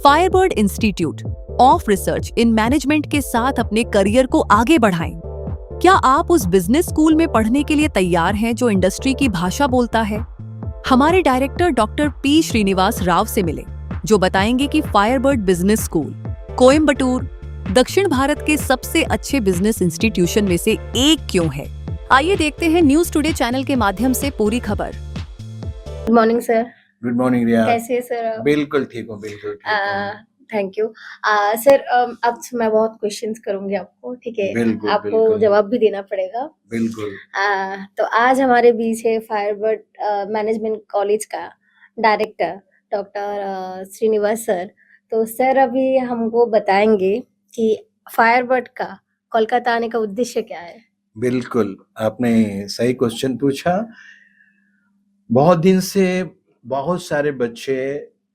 Firebird institute of research in management के साथ अपने करियर को आगे बढ़ाएं। क्या आप उस बिजनेस स्कूल में पढ़ने के लिए तैयार हैं जो इंडस्ट्री की भाषा बोलता है? हमारे director doctor P Srinivas Rao से मिले, जो बताएंगे कि फायरबर्ड बिजनेस स्कूल कोयम्बटूर दक्षिण भारत के सबसे अच्छे बिजनेस इंस्टीट्यूशन में से एक क्यों है। आइए देखते हैं न्यूज टुडे चैनल के माध्यम से पूरी खबर। Good morning sir. Good morning Riya. कैसे हैं सर आप? बिल्कुल ठीक हूँ, बिल्कुल ठीक हूँ। Thank you sir. अब मैं बहुत क्वेश्चंस करूंगी आपको, ठीक है? बिल्कुल, आपको बिल्कुल। जवाब भी देना पड़ेगा। बिल्कुल। तो आज हमारे बीच है फायरबर्ड मैनेजमेंट कॉलेज का डायरेक्टर डॉक्टर श्रीनिवास सर। तो सर अभी हमको बताएंगे कि फायरबर्ड का कोलकाता आने का उद्देश्य क्या है। बिल्कुल, आपने सही क्वेश्चन पूछा। बहुत दिन से बहुत सारे बच्चे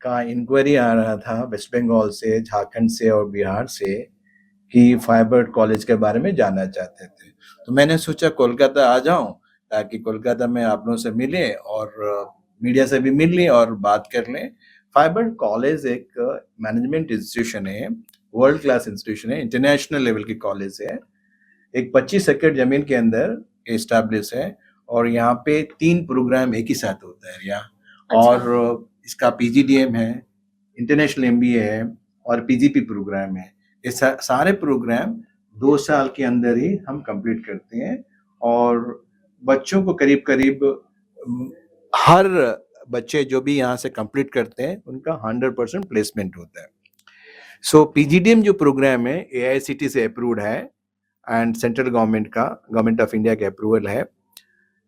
का इंक्वायरी आ रहा था वेस्ट बंगाल से, झारखंड से और बिहार से कि फायरबर्ड कॉलेज के बारे में जानना चाहते थे। तो मैंने सोचा कोलकाता आ जाऊं ताकि कोलकाता में आप लोगों से मिले और मीडिया से भी मिल लें और बात कर लें। फायरबर्ड कॉलेज एक मैनेजमेंट इंस्टीट्यूशन है, वर्ल्ड क्लास इंस्टीट्यूशन है, इंटरनेशनल लेवल की कॉलेज है। एक 25 एकड़ जमीन के अंदर एस्टैब्लिश है और यहाँ पे 3 प्रोग्राम एक ही साथ होता है यहाँ। अच्छा। और इसका पीजीडीएम है, इंटरनेशनल एमबीए है और पीजीपी प्रोग्राम है। ये सारे प्रोग्राम 2 साल के अंदर ही हम कंप्लीट करते हैं और बच्चों को करीब करीब हर बच्चे जो भी यहाँ से कंप्लीट करते हैं उनका 100% प्लेसमेंट होता है। सो पीजीडीएम जो प्रोग्राम है एआईसीटी से अप्रूव्ड है and central government of India के अप्रूवल है।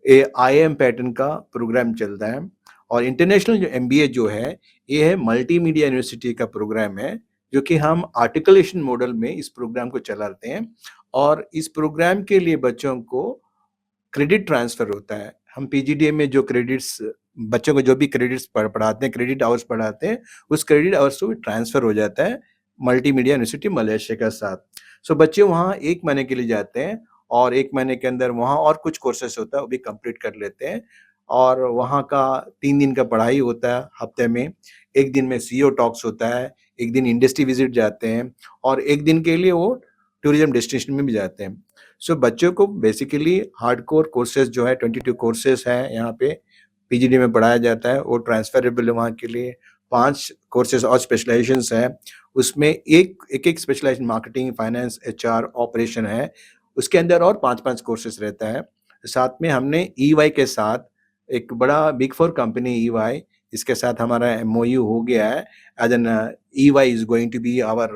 ये आईएम पैटर्न का प्रोग्राम चलता है और इंटरनेशनल जो एमबीए जो है ये है मल्टीमीडिया यूनिवर्सिटी का प्रोग्राम है, जो कि हम आर्टिकुलेशन मॉडल में इस प्रोग्राम को चलाते हैं और इस प्रोग्राम के लिए बच्चों को क्रेडिट ट्रांसफर होता है। हम पीजीडीएम में जो क्रेडिट्स बच्चों को जो भी क्रेडिट्स पढ़ाते हैं, क्रेडिट आवर्स पढ़ाते हैं, उस क्रेडिट आवर्स को ट्रांसफर हो जाता है मल्टीमीडिया यूनिवर्सिटी मलेशिया के साथ। सो बच्चे वहाँ 1 महीने के लिए जाते हैं और 1 महीने के अंदर वहाँ और कुछ कोर्सेस होता है वो भी कंप्लीट कर लेते हैं और वहाँ का 3 दिन का पढ़ाई होता है हफ्ते में। 1 दिन में सीईओ टॉक्स होता है, 1 दिन इंडस्ट्री विजिट जाते हैं और 1 दिन के लिए वो टूरिज्म डेस्टिनेशन में भी जाते हैं। सो बच्चों को बेसिकली हार्डकोर कोर्सेज जो है 22 कोर्सेज हैं यहाँ पे पीजीडी में पढ़ाया जाता है, वो ट्रांसफरेबल है वहाँ के लिए। 5 कोर्सेज और स्पेशलाइजेशंस हैं, उसमें एक specialization marketing, finance, HR, operation है। उसके अंदर और 5-5 कोर्सेज रहता है। साथ में हमने ईवाई के साथ एक बड़ा बिग 4 कंपनी ईवाई, इसके साथ हमारा एमओयू हो गया है। As an EY is going to be our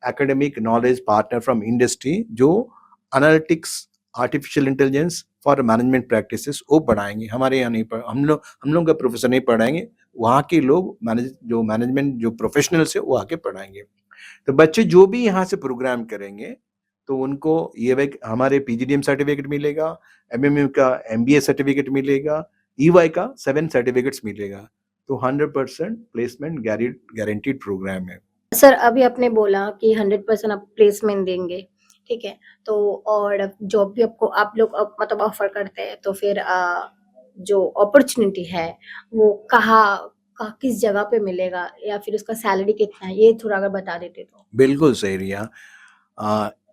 academic knowledge partner from industry, जो analytics, artificial intelligence for management practices वो पढ़ाएंगे। हमारे यहाँ नहीं पढ़ हम लोग का प्रोफेसर नहीं पढ़ाएंगे, वहाँ के लोग मैनेजमेंट जो प्रोफेशनल्स है वो आके पढ़ाएंगे। तो बच्चे जो भी यहाँ से प्रोग्राम करेंगे तो उनको ये हमारे पीजीडीएम सर्टिफिकेट मिलेगा, एमएमयू का एमबीए सर्टिफिकेट मिलेगा, ईवाई का 7 सर्टिफिकेट्स मिलेगा। तो 100% प्लेसमेंट गारंटीड प्रोग्राम है। सर अभी आपने बोला कि 100% आप प्लेसमेंट देंगे, ठीक है? तो और जॉब भी आपको आप लोग मतलब ऑफर करते हैं, तो फिर जो अपॉर्चुनिटी है वो किस जगह पे मिलेगा या फिर उसका सैलरी कितना है, ये थोड़ा अगर बता देते तो। बिल्कुल सही रिया।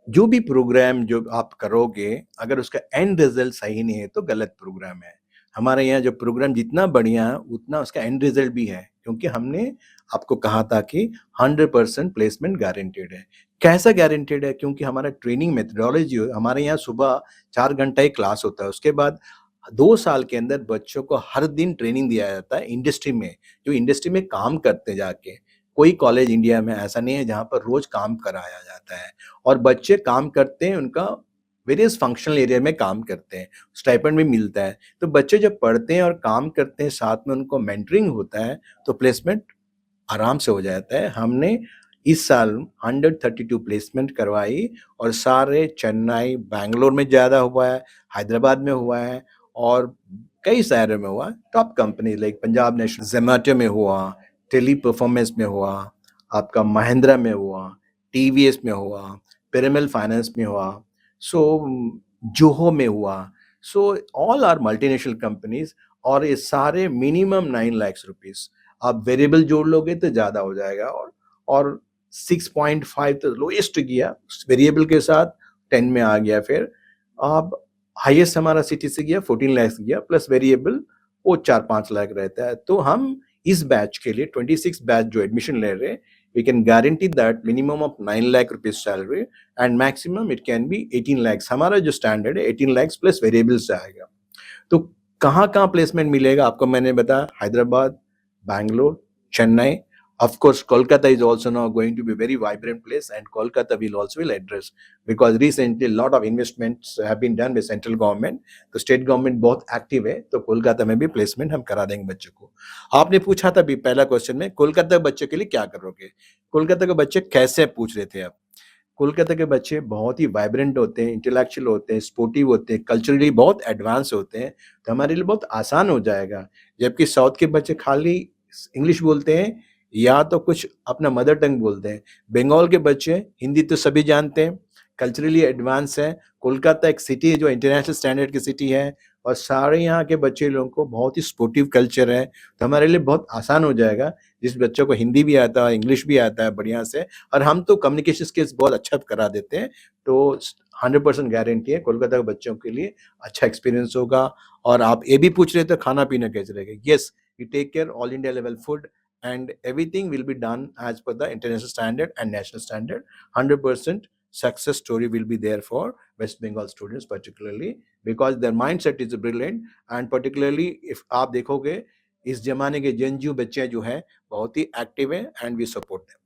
जो भी प्रोग्राम जो आप करोगे अगर उसका एंड रिजल्ट सही नहीं है तो गलत प्रोग्राम है। हमारे यहाँ जो प्रोग्राम जितना बढ़िया है उतना उसका एंड रिजल्ट भी है, क्योंकि हमने आपको कहा था कि 100% प्लेसमेंट गारंटेड है। कैसा गारंटेड है? क्योंकि हमारा ट्रेनिंग मेथडोलॉजी, हमारे यहाँ सुबह 4 घंटा ही क्लास होता है, उसके बाद 2 साल के अंदर बच्चों को हर दिन ट्रेनिंग दिया जाता है इंडस्ट्री में, जो इंडस्ट्री में काम करते जाके। कोई कॉलेज इंडिया में ऐसा नहीं है जहाँ पर रोज काम कराया जाता है और बच्चे काम करते हैं, उनका वेरियस फंक्शनल एरिया में काम करते हैं, स्टाइपेंड भी मिलता है। तो बच्चे जब पढ़ते हैं और काम करते हैं, साथ में उनको मेंटरिंग होता है, तो प्लेसमेंट आराम से हो जाता है। हमने इस साल 132 प्लेसमेंट करवाई और सारे चेन्नई, बैंगलोर में ज़्यादा हुआ है, हैदराबाद में हुआ है और कई शहरों में हुआ है। Top company like Punjab national, Zomato में हुआ, टेली परफॉर्मेंस में हुआ, आपका महिंद्रा में हुआ, टीवीएस में हुआ, पिरामिल फाइनेंस में हुआ, सो जोहो में हुआ। So all are multinational companies और ये सारे मिनिमम 9 लाख रुपीस। आप वेरिएबल जोड़ लोगे तो ज़्यादा हो जाएगा। और 6.5 तो लोएस्ट गया वेरिएबल के साथ, 10 में आ गया। फिर अब हाईएस्ट हमारा सिटी से गया 14 लाख गया, प्लस वेरिएबल वो 4-5 लाख रहता है। तो हम इस बैच के लिए 26 बैच जो एडमिशन ले रहे हैं, we can guarantee that minimum of 9 lakh rupees salary and maximum it can be 18 lakh. हमारा जो स्टैंडर्ड है 18 लाख प्लस वेरिएबल से आएगा। तो कहाँ कहाँ प्लेसमेंट मिलेगा आपको मैंने बताया, Hyderabad, Bangalore, Chennai, of course Kolkata is also now going to be a very vibrant place, and Kolkata will also will address, because recently a lot of investments have been done by central government, तो state government बहुत active है, तो कोलकाता में भी placement हम करा देंगे बच्चों को। आपने पूछा था भी पहला क्वेश्चन में कोलकाता के बच्चों के लिए क्या करोगे, कोलकाता के बच्चे कैसे पूछ रहे थे आप। कोलकाता के बच्चे बहुत ही वाइब्रेंट होते हैं, इंटेलेक्चुअल होते हैं, स्पोर्टिव होते हैं, कल्चरली बहुत एडवांस होते हैं, तो हमारे लिए बहुत आसान हो जाएगा। जबकि साउथ के बच्चे खाली इंग्लिश बोलते हैं या तो कुछ अपना मदर टंग बोलते हैं। बंगाल के बच्चे हिंदी तो सभी जानते हैं, कल्चरली एडवांस है। कोलकाता एक सिटी है जो इंटरनेशनल स्टैंडर्ड की सिटी है, और सारे यहाँ के बच्चे लोगों को बहुत ही स्पोर्टिव कल्चर है, तो हमारे लिए बहुत आसान हो जाएगा। जिस बच्चों को हिंदी भी आता है, इंग्लिश भी आता है बढ़िया से, और हम तो कम्युनिकेशन स्किल्स बहुत अच्छा करा देते हैं, तो 100% गारंटी है कोलकाता के बच्चों के लिए अच्छा एक्सपीरियंस होगा। और आप ये भी पूछ रहे थे खाना पीना कैसे रहेगा, yes we take care all India level food and everything will be done as per the international standard and national standard. 100% success story will be there for West Bengal students particularly, because their mindset is brilliant, and particularly if आप देखोगे इस जमाने के जंजू बच्चे जो हैं बहुत ही active हैं, and we support them.